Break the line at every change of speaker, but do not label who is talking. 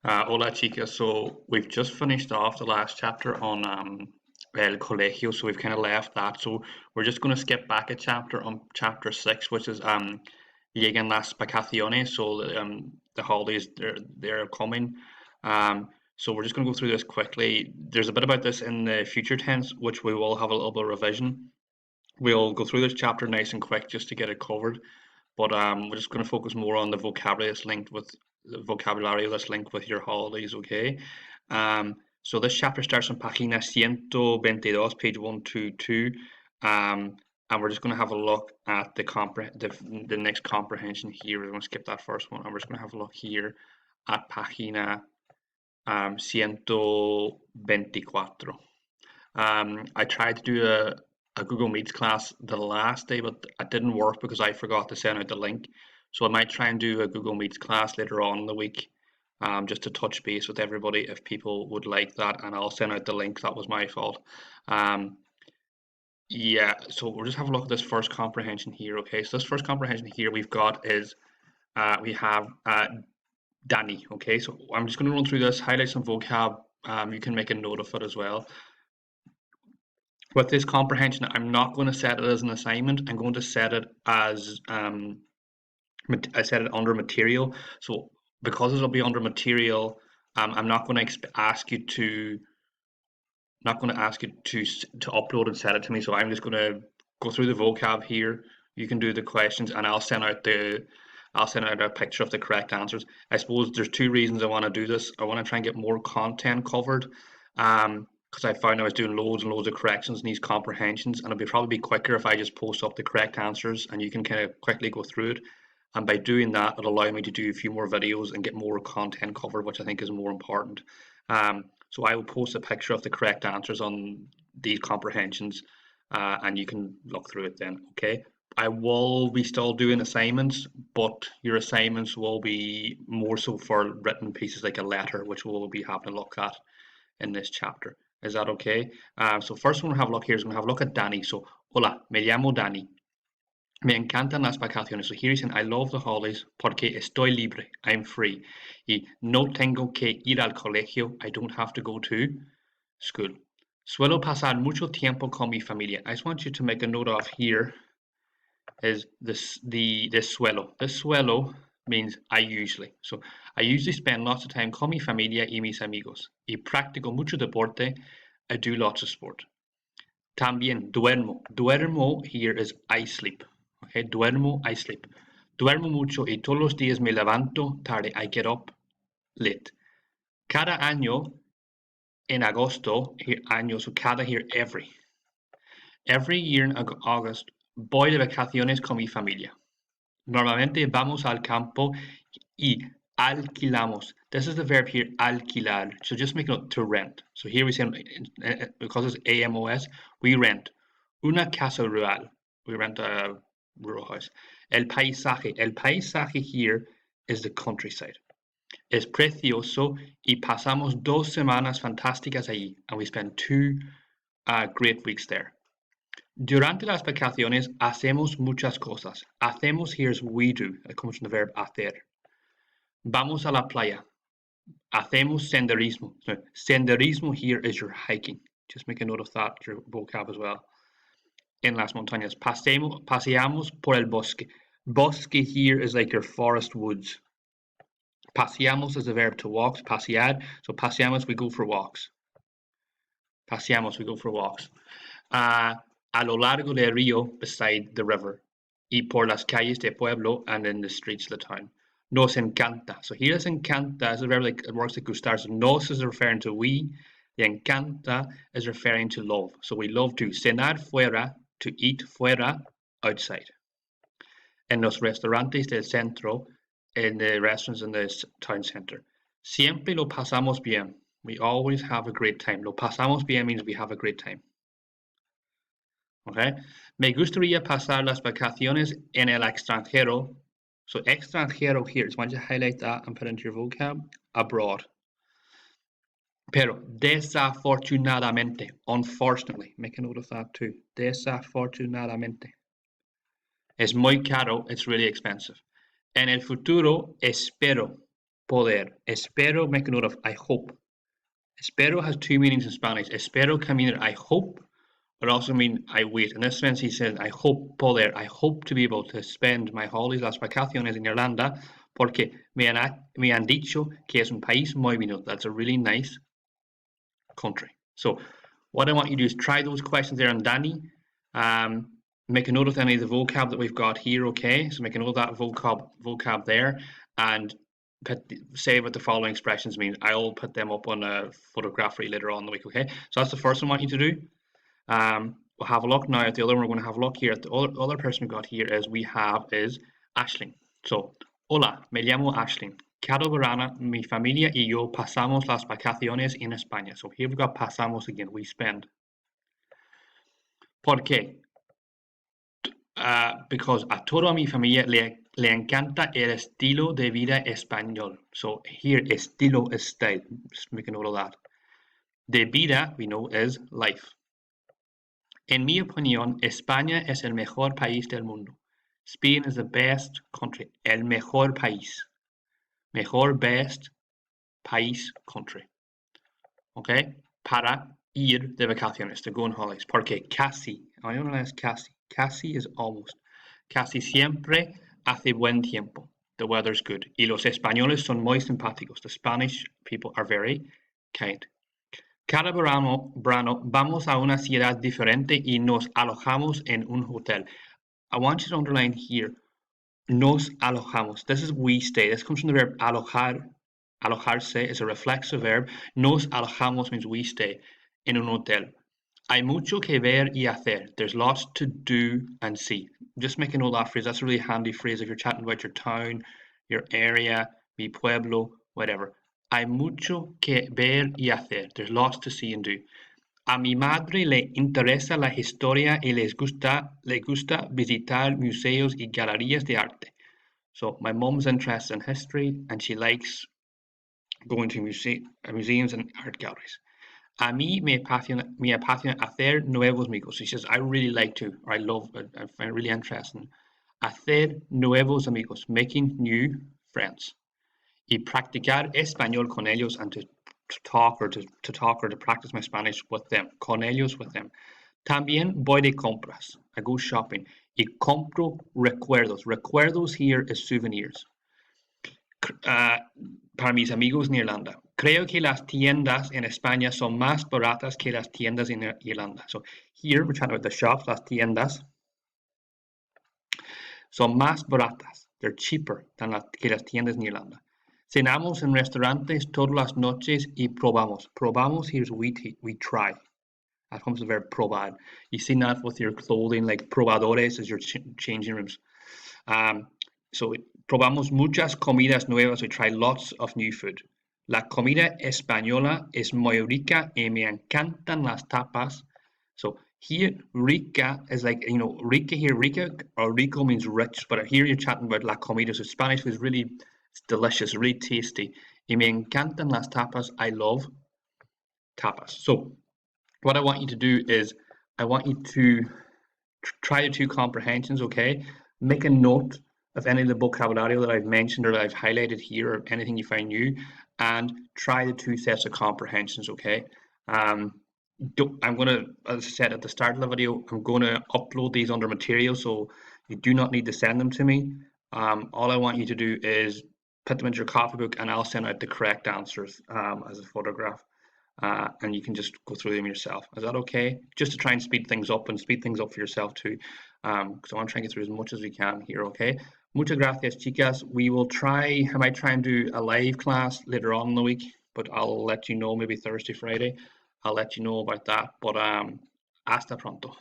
Hola chicas, so we've just finished off the last chapter on El Colegio, so we've kind of left that. So we're just going to skip back a chapter on chapter 6, which is Llegan las vacaciones, so the holidays, they're coming. So we're just going to go through this quickly. There's a bit about this in the future tense, which we will have a little bit of revision. We'll go through this chapter nice and quick just to get it covered. But we're just going to focus more on the vocabulary that's linked with your holidays, okay? So this chapter starts on página 122, page 122, and we're just going to have a look at the next comprehension here. We're going to skip that first one, and we're just going to have a look here at página 124. I tried to do a Google Meets class the last day, but it didn't work because I forgot to send out the link. So I might try and do a Google Meets class later on in the week, just to touch base with everybody if people would like that, and I'll send out the link. That was my fault. Yeah, so we'll just have a look at this first comprehension here. Okay, so this first comprehension here we've got is we have Danny. Okay, so I'm just going to run through this, highlight some vocab. You can make a note of it as well. With this comprehension, I'm not going to set it as an assignment. I'm going to set it as I set it under material. So because it'll be under material, I'm not going to ask you to upload and set it to me. So I'm just going to go through the vocab here. You can do the questions, and I'll send out a picture of the correct answers. I suppose there's two reasons I want to do this. I want to try and get more content covered. Because I found I was doing loads and loads of corrections in these comprehensions, and it'll probably be quicker if I just post up the correct answers and you can kind of quickly go through it. And by doing that, it'll allow me to do a few more videos and get more content covered, which I think is more important. So I will post a picture of the correct answers on these comprehensions, and you can look through it then, okay? I will be still doing assignments, but your assignments will be more so for written pieces like a letter, which we'll be having a look at in this chapter. Is that okay? So first one we'll have a look here is going to have a look at Danny. So, hola, me llamo Danny. Me encantan las vacaciones. So here he's saying, I love the holidays porque estoy libre. I'm free. Y no tengo que ir al colegio. I don't have to go to school. Suelo pasar mucho tiempo con mi familia. I just want you to make a note of here is this suelo. This suelo means I usually. So I usually spend lots of time con mi familia y mis amigos. Y practico mucho deporte. I do lots of sport. También duermo. Duermo here is I sleep. Okay, duermo, I sleep. Duermo mucho y todos los días me levanto tarde. I get up late. Cada año en agosto, here año, so cada here every. Every year in August, voy de vacaciones con mi familia. Normalmente vamos al campo y alquilamos. This is the verb here, alquilar. So just make note to rent. So here we say, because it's AMOS, we rent una casa rural. We rent a rural house. El paisaje. El paisaje here is the countryside. Es precioso y pasamos 2 semanas fantásticas allí. And we spend 2 great weeks there. Durante las vacaciones hacemos muchas cosas. Hacemos here is we do. It comes from the verb hacer. Vamos a la playa. Hacemos senderismo. So senderismo here is your hiking. Just make a note of that, your vocab as well. En las montañas. Paseamos por el bosque. Bosque here is like your forest woods. Paseamos is the verb to walk. Pasear. So paseamos, we go for walks. Paseamos, we go for walks. A lo largo del río, beside the river. Y por las calles del pueblo, and in the streets of the town. Nos encanta. So here is encanta is a verb like it works like gustar. So nos is referring to we. The encanta is referring to love. So we love to cenar fuera, to eat fuera, outside. En los restaurantes del centro, in the restaurants in the town center. Siempre lo pasamos bien. We always have a great time. Lo pasamos bien means we have a great time. Okay. Me gustaría pasar las vacaciones en el extranjero. So extranjero here, just want you to highlight that and put it into your vocab, abroad. Pero desafortunadamente, unfortunately, make a note of that too. Desafortunadamente. Es muy caro, it's really expensive. En el futuro, espero. poder. Espero, make a note of I hope. Espero has two meanings in Spanish. Espero can mean I hope, but also mean I wait. In this sense, he says, I hope poder. I hope to be able to spend my holidays, las vacaciones in Irlanda, porque me han dicho que es un país muy bonito. That's a really nice country. So what I want you to do is try those questions there on Danny. Make a note of any of the vocab that we've got here, okay? So make a note of that vocab there, and say what the following expressions mean. I'll put them up on a photograph for you later on in the week, okay? So that's the first one I want you to do. We'll have a look now at the other one. We're going to have a look here at the other person we've got here is Aisling. So, hola, me llamo Aisling. Cada verano mi familia y yo pasamos las vacaciones en España. So here we've got pasamos again, we spend. ¿Por qué? Because a toda mi familia le encanta el estilo de vida español. So here, estilo is style. Just make a note of that. De vida, we know, is life. En mi opinión, España es el mejor país del mundo. Spain is the best country. El mejor país. Mejor, best, país, country. Okay? Para ir de vacaciones, to go on holidays. Porque casi, I don't know casi. Casi is almost. Casi siempre hace buen tiempo. The weather's good. Y los españoles son muy simpáticos. The Spanish people are very kind. Cada verano vamos a una ciudad diferente y nos alojamos en un hotel. I want you to underline here, nos alojamos. This is we stay. This comes from the verb alojar. Alojarse is a reflexive verb. Nos alojamos means we stay in un hotel. Hay mucho que ver y hacer. There's lots to do and see. Just make a note of that phrase. That's a really handy phrase if you're chatting about your town, your area, mi pueblo, whatever. Hay mucho que ver y hacer. There's lots to see and do. A mi madre le interesa la historia y le gusta visitar museos y galerías de arte. So my mom's interested in history and she likes going to museums and art galleries. A mí me apasiona hacer nuevos amigos. She says, I really like to, or I find it really interesting. Hacer nuevos amigos, making new friends. Y practicar español con ellos and to talk or to practice my Spanish with them. Con ellos, with them. También voy de compras. I go shopping. Y compro recuerdos. Recuerdos here is souvenirs. Para mis amigos en Irlanda. Creo que las tiendas en España son más baratas que las tiendas en Irlanda. So here we're talking about the shops, las tiendas. Son más baratas. They're cheaper than que las tiendas en Irlanda. Cenamos en restaurantes todas las noches y probamos. Probamos here is we try. That comes the verb probar. You see that with your clothing, like probadores is your changing rooms. So probamos muchas comidas nuevas. We try lots of new food. La comida española es muy rica y me encantan las tapas. So here, rica is like, rica here, rica or rico means rich, but here you're chatting about la comida. So Spanish is really delicious, really tasty. Y me encantan las tapas. I love tapas. So what I want you to do is I want you to try the two comprehensions, okay? Make a note of any of the vocabulary that I've mentioned or that I've highlighted here or anything you find new, and try the two sets of comprehensions, okay? I'm going to, as I said at the start of the video, I'm going to upload these under materials, so you do not need to send them to me. All I want you to do is put them into your copybook and I'll send out the correct answers as a photograph. And you can just go through them yourself. Is that okay? Just to try and speed things up and speed things up for yourself too. Because I want to try and get through as much as we can here, okay? Muchas gracias, chicas. I might try and do a live class later on in the week, but I'll let you know, maybe Thursday, Friday. I'll let you know about that. But hasta pronto.